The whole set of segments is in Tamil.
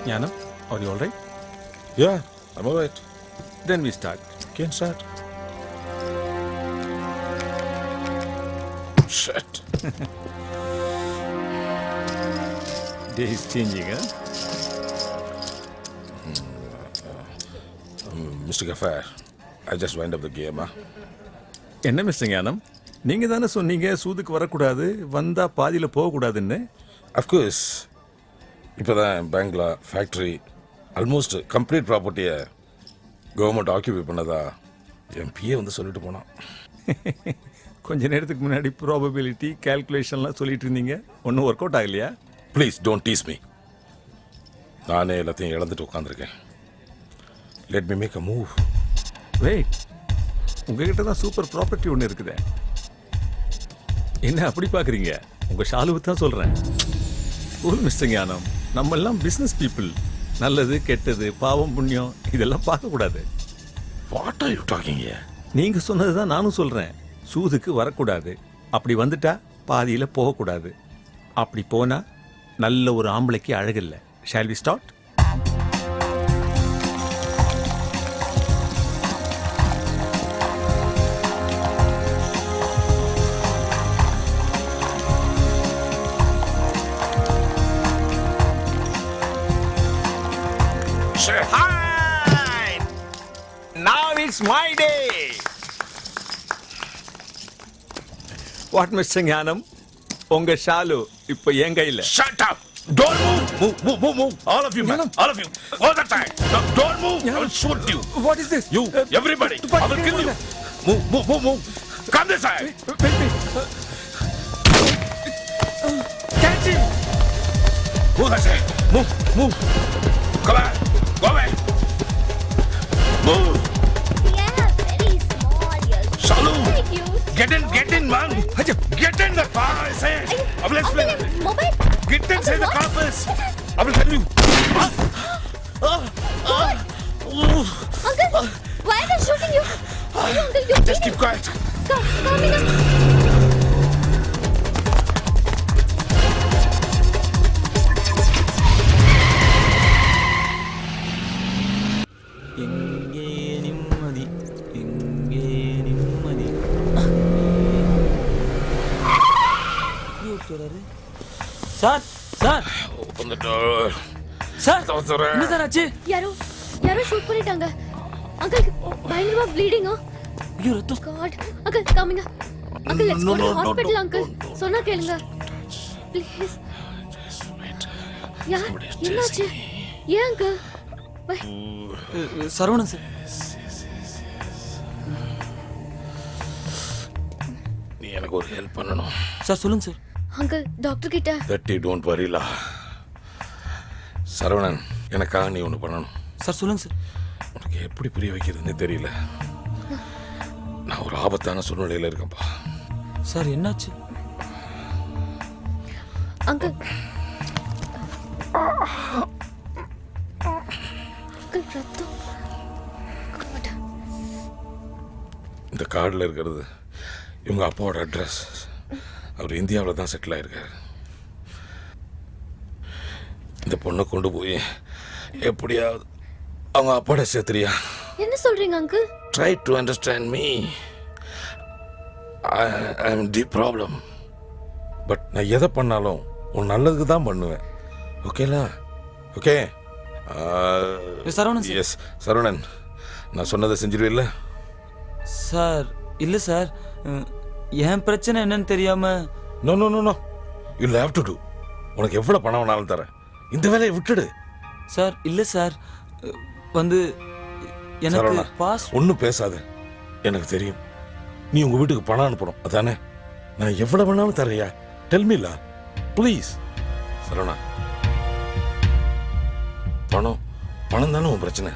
Jnanam, are you all right? Yeah, I'm all right. Then we start. Can start. Shit. Day is changing, huh? Mr. Gafar, I just wind up the game, huh? என்ன மிஸ்டர் ஞானம், நீங்க தானே சொன்னீங்க சூதுக்கு வரக்கூடாது, வந்தா பாதியில போகக்கூடாதுன்னு. Of course. இப்போ தான் பேங்க்ல ஃபேக்ட்ரி ஆல்மோஸ்ட் கம்ப்ளீட் ப்ராப்பர்ட்டியை கவர்மெண்ட் ஆக்கியூபை பண்ணதா என் பிஏ வந்து சொல்லிட்டு போனான். கொஞ்ச நேரத்துக்கு முன்னாடி ப்ராபபிலிட்டி கால்குலேஷன்லாம் சொல்லிட்டு இருந்தீங்க, ஒன்றும் ஒர்க் அவுட் ஆகலையா? Please don't tease me. நானே எல்லாத்தையும் இழந்துட்டு உட்காந்துருக்கேன். Let me make a move. Wait, உங்ககிட்ட தான் சூப்பர் ப்ராப்பர்ட்டி ஒன்று இருக்குதே, என்ன அப்படி பார்க்குறீங்க? உங்கள் ஷாலுவை தான் சொல்கிறேன். கூல் மிஸ்டர் ஞானம், நம்ம எல்லாம் பிஸ்னஸ் பீப்புள். நல்லது கெட்டது பாவம் புண்ணியம் இதெல்லாம் பார்க்கக்கூடாது. What are you talking here? நீங்கள் சொன்னது தான் நானும் சொல்கிறேன். சூதுக்கு வரக்கூடாது, அப்படி வந்துட்டா பாதியில் போகக்கூடாது, அப்படி போனால் நல்ல ஒரு ஆம்பளைக்கு அழகில்லை. Shall we start? Hi! Now it's my day. What, Mr. Jnanam? உங்க ஷாலு இப்போ என் கையில். Shut up! Don't move! All of you, man. All of you. All the time. Don't move. I will shoot you. What is this? You, everybody. I will kill you. Move. Come this side. Wait. Catch him! Move that side. Move. Come on. Go away. Move. Yeah, very small. You're Shalu. very cute. Get in, man. Get in the car, I say. I will explain. Uncle, mobile. Get inside the car first. I will tell you. Uncle, why are they shooting you? Uncle, you Just keep quiet. Coming up. எங்கே நிம்மதி, எங்கே நிம்மதி. Sir sir Open the door. Sir தவத்துறேன். என்ன சார் ஆச்சு? யாரோ ஷூட் பண்ணிட்டாங்க. அங்கிள் பயங்கரமா ப்ளீடிங். ஐயோ ரத்தம். God. Uncle coming. Uncle let's go to hospital uncle. சொன்னா கேளுங்க ப்ளீஸ். யார் என்னாச்சு? ஏன் அங்கிள்? சரவணன் சார். நீ எனக்கு ஒரு ஹெல்ப் பண்ணணும். சார் சொல்லுங்க சார். அங்கிள் டாக்டர் கிட்ட. தட்டி டோன்ட் வரிலா. சரவணன், எனக்காக நீ ஒன்று பண்ணணும். சார் சொல்லுங்க சார். உனக்கு எப்படி புரிய வைக்கிறதுன்னு தெரியல. நான் ஒரு ஆபத்தான சூழ்நிலையில் இருக்கேன்ப்பா. சார் என்னாச்சு? அங்கிள் ரத்தம். God. இந்த கார்டில் இருக்கிறது இவங்க அப்பாவோட அட்ரஸ். அவர் இந்தியாவில் தான் செட்டில் ஆயிருக்காரு. இந்த பொண்ணை கொண்டு போய் எப்படியாவது அவங்க அப்பாவோட சேர்த்துறியா? என்ன சொல்றீங்க uncle? Try to understand me. I am deep problem. But நான் எதை பண்ணாலும் உன் நல்லதுக்கு தான் பண்ணுவேன். ஓகேலா? Okay. Saravanan sir. Yes Saravanan, நான் சொன்னதை செஞ்சிருவில்ல? சார் இல்லை சார், என் பிரச்சனை என்னன்னு தெரியாம. No no no no you have to do. உனக்கு எவ்வளோ பணம் வேணாலும் தரேன். இந்த வேலையை விட்டுடு. சார் இல்லை சார், வந்து எனக்கு பாஸ். ஒன்றும் பேசாத. எனக்கு தெரியும் நீ உங்கள் வீட்டுக்கு பணம் அனுப்பணும், அதானே? நான் எவ்வளோ வேணாலும் தரையா? டெல்மிலா ப்ளீஸ். சரவணா, பணம் தானே உன் பிரச்சனை.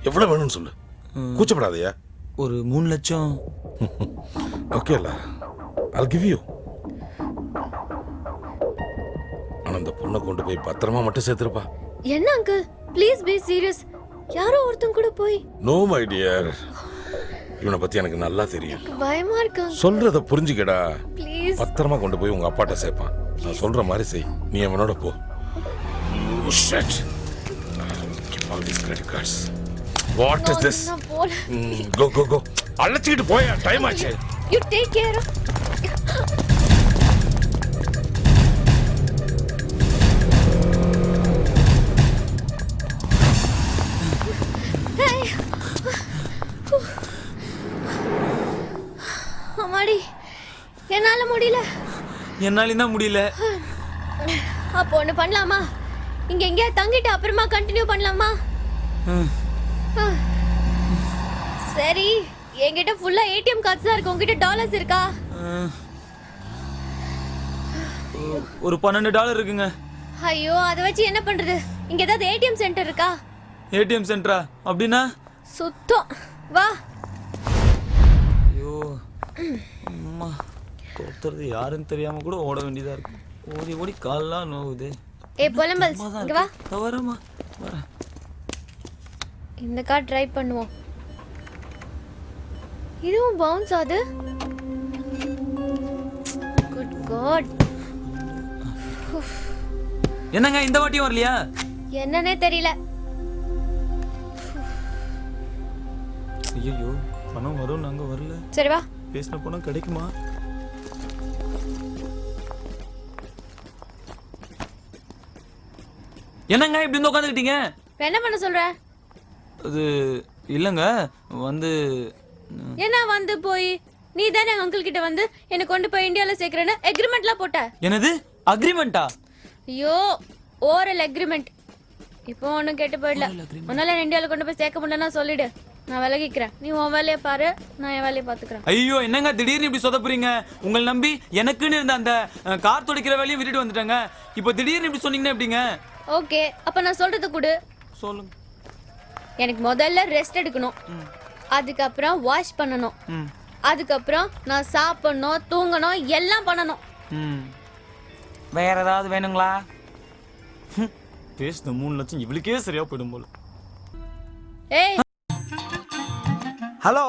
எவ்வளோ வேணும்னு சொல்லு, கூச்சப்படாதையா. ஒரு 3 லட்சம். ஓகேல, I'll give you. ஆனா அந்த பொண்ணை கொண்டு போய் பத்திரமா மட்டும் சேர்த்துருப்பா. என்ன அங்கிள் ப்ளீஸ் பி சீரியஸ். யாரோ ஒருத்தன் கூட போய். நோ மை டியர், இவனை பத்தி எனக்கு நல்லா தெரியும். பயமா இருக்கு. சொல்றத புரிஞ்சுக்கடா. ப்ளீஸ் பத்திரமா கொண்டு போய் உங்க அப்பாட்ட சேர்ப்பான். நான் சொல்ற மாதிரி செய். நீ அவனோட போ. shit. Keep all these credit cards. What is this? நான் போல. Go. அழைச்சிக்கிட்டு போயா, டைம் ஆச்சு. You take care. Hey. அம்மாடி, என்னால முடியல. என்னாலும் தான் முடியல. அப்போ ஒண்ணு பண்ணலாமா? இங்க எங்கேயா தங்கிட்டு அப்புறமா கண்டினியூ பண்ணலாமா? சரி, என்கிட்ட ஃபுல்லா ஏடிஎம் கார்ட்ஸ் தான் இருக்கு. உங்ககிட்ட டாலர்ஸ் இருக்கா? ஒரு $12 இருக்குங்க. ஐயோ, அதை வச்சு என்ன பண்றது? இங்க ஏதாவது ஏடிஎம் சென்டர் இருக்கா? ஏடிஎம் சென்டரா? அப்படின்னா? சுத்தம். வா. ஐயோ அம்மா, தோத்துறது யாருன்னு தெரியாம கூட ஓட வேண்டியதா இருக்கு. ஓடி கால்லாம் நோவுது. பொலம்பல்ஸ், இங்க வா. வரமா வரேன். இந்த கார்டு ட்ரை பண்ணுவோம். இதுவும் பவுன்ஸ் ஆகுது. Good God. என்னங்க இந்த வாட்டியும் வரலையா? என்னன்னே தெரியல. ஐயோ, பணம் வரும், நாங்க வரல. சரி வா. பேசின பணம் கிடைக்குமா? என்னங்க இப்படி வந்து உட்காந்துக்கிட்டீங்க? என்ன பண்ண சொல்ற? அது இல்லங்க, வந்து என்ன வந்து போய் நீ தானே அங்கிள் கிட்ட வந்து என்ன கொண்டு போய் இந்தியால சேர்க்கறேன்னு அக்ரிமெண்ட்லாம் போட்ட. என்னது அக்ரிமெண்டா? ஐயோ, ஓரல் அக்ரிமெண்ட். இப்போ ஒன்றும் கேட்டு போயிடல. உன்னால இந்தியாவில் கொண்டு போய் சேர்க்க முடியலன்னா சொல்லிடு, நான் விலகிக்கிறேன். நீ உன் வேலையை பாரு, நான் என் வேலையை பார்த்துக்கிறேன். ஐயோ, என்னங்க திடீர்னு இப்படி சொதப்புறீங்க? உங்களை நம்பி எனக்குன்னு இருந்த அந்த கார் துடைக்கிற வேலையும் விட்டுட்டு வந்துட்டேங்க. இப்போ திடீர்னு இப்படி சொன்னீங்கன்னா எப்படிங்க? ஓகே, அப்ப நான் சொல்றது கொடு. சொல்லுங்க. எனக்கு முதல்ல ரெஸ்ட் எடுக்கணும், அதுக்கப்புறம் வாஷ் பண்ணணும், அதுக்கப்புறம் நான் சாப்பிடணும், தூங்கணும், எல்லாம் பண்ணணும். வேற ஏதாவது வேணுங்களா? பேசுன 3 லட்சம் இவளுக்கே சரியா போயிடும் போல. ஏய், ஹலோ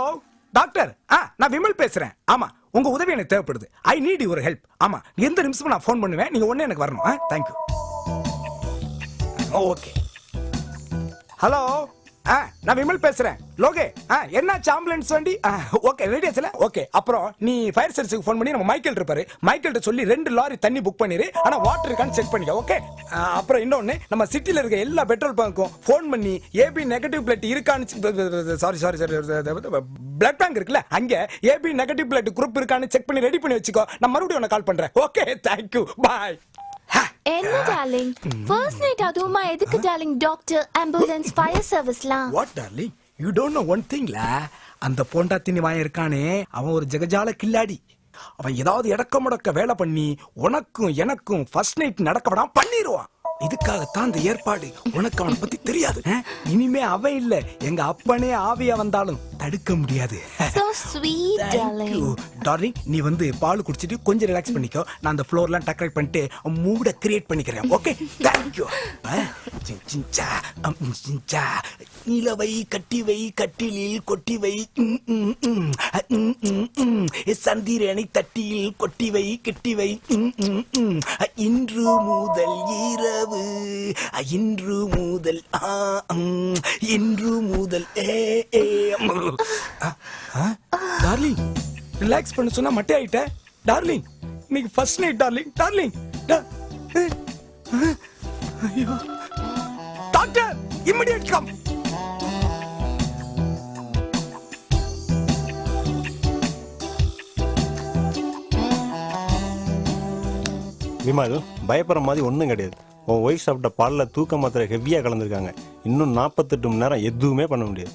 டாக்டர், நான் விமல் பேசுறேன். ஆமா, உங்க உதவி எனக்கு தேவைப்படுது. I need your help. ஆமா, எந்த நிமிஷமும் நான் ஃபோன் பண்ணுவேன். நீங்க உடனே எனக்கு வரணும். தேங்க்யூ. ஓகே. ஹலோ, நான் விமல் பேசுறேன். லோகே, என்னாச்சு ஆம்புலன்ஸ் வண்டி? ஓகே, ரெடி ஆச்சுல? ஓகே. அப்புறம் நீ ஃபயர் சர்வீஸுக்கு ஃபோன் பண்ணி நம்ம மைக்கேல் இருப்பாரு, மைக்கேல்ட்ட சொல்லி 2 லாரி தண்ணி புக் பண்ணிரு. ஆனா வாட்டர் இருக்கான்னு செக் பண்ணிக்க. ஓகே. அப்புறம் இன்னொன்னு, நம்ம சிட்டில இருக்க எல்லா பெட்ரோல் பங்க்கும் ஃபோன் பண்ணி ஏபி நெகட்டிவ் பிளட் இருக்கான்னு, சாரி பிளட் பேங்க் இருக்குல்ல, அங்க ஏபி நெகட்டிவ் பிளட் குரூப் இருக்கான்னு செக் பண்ணி ரெடி பண்ணி வச்சுக்கோ. நான் மறுபடியும் உன்னை கால் பண்றேன். Okay, thank you, bye. என்ன டார்லிங், ஃபர்ஸ்ட் நைட் அதுவுமா? எதுக்கு டார்லிங் டாக்டர், ஆம்புலன்ஸ், ஃபயர் சர்வீஸ்லாம்? What darling, you don't know one திங்ல. அந்த போண்டாத்தினி வாயன் இருக்கானே, அவன் ஒரு ஜெகஜால கில்லாடி. அவன் ஏதாவது இடக்க முடக்க வேலை பண்ணி உனக்கும் எனக்கும் ஃபர்ஸ்ட் நைட் நடக்க விடாம பண்ணிடுவான். இதுக்காகத்தான் அந்த ஏற்பாடு. உனக்கு அவனை பத்தி தெரியாது. இனிமே அவன் இல்ல, எங்க அப்பனே ஆவியா வந்தாலும் தடுக்க முடியாது. So sweet darling. டார்லிங், நீ வந்து பால் குடிச்சிட்டு கொஞ்சம் ரிலாக்ஸ் பண்ணிக்கோ. நான் அந்த ஃப்ளோர்லாம் டெக்கரேட் பண்ணிட்டு மூட கிரியேட் பண்ணிக்கிறேன். Okay, thank you. நிலவை கட்டி வை, கட்டிலில் கொட்டி வை, சந்திரனை தட்டியில் கொட்டி வை, கட்டி வை. இன்று முதல் இரவு, இன்று முதல் இன்று முதல் டார்லிங், ரிலாக்ஸ் பண்ண சொன்னா மட்டே ஆயிட்ட. டார்லிங், இன்னைக்கு ஃபர்ஸ்ட் நைட் டார்லிங். டார்லிங், ஐயோ டாக்டர், இமிடியேட் கம். விமல், பயப்படுற மாதிரி ஒன்றும் கிடையாது. உன் ஒய்ஃப் சாப்பிட்ட பாலில் தூக்க மாத்திரை ஹெவியாக கலந்துருக்காங்க. இன்னும் 48 மணி நேரம் எதுவுமே பண்ண முடியாது.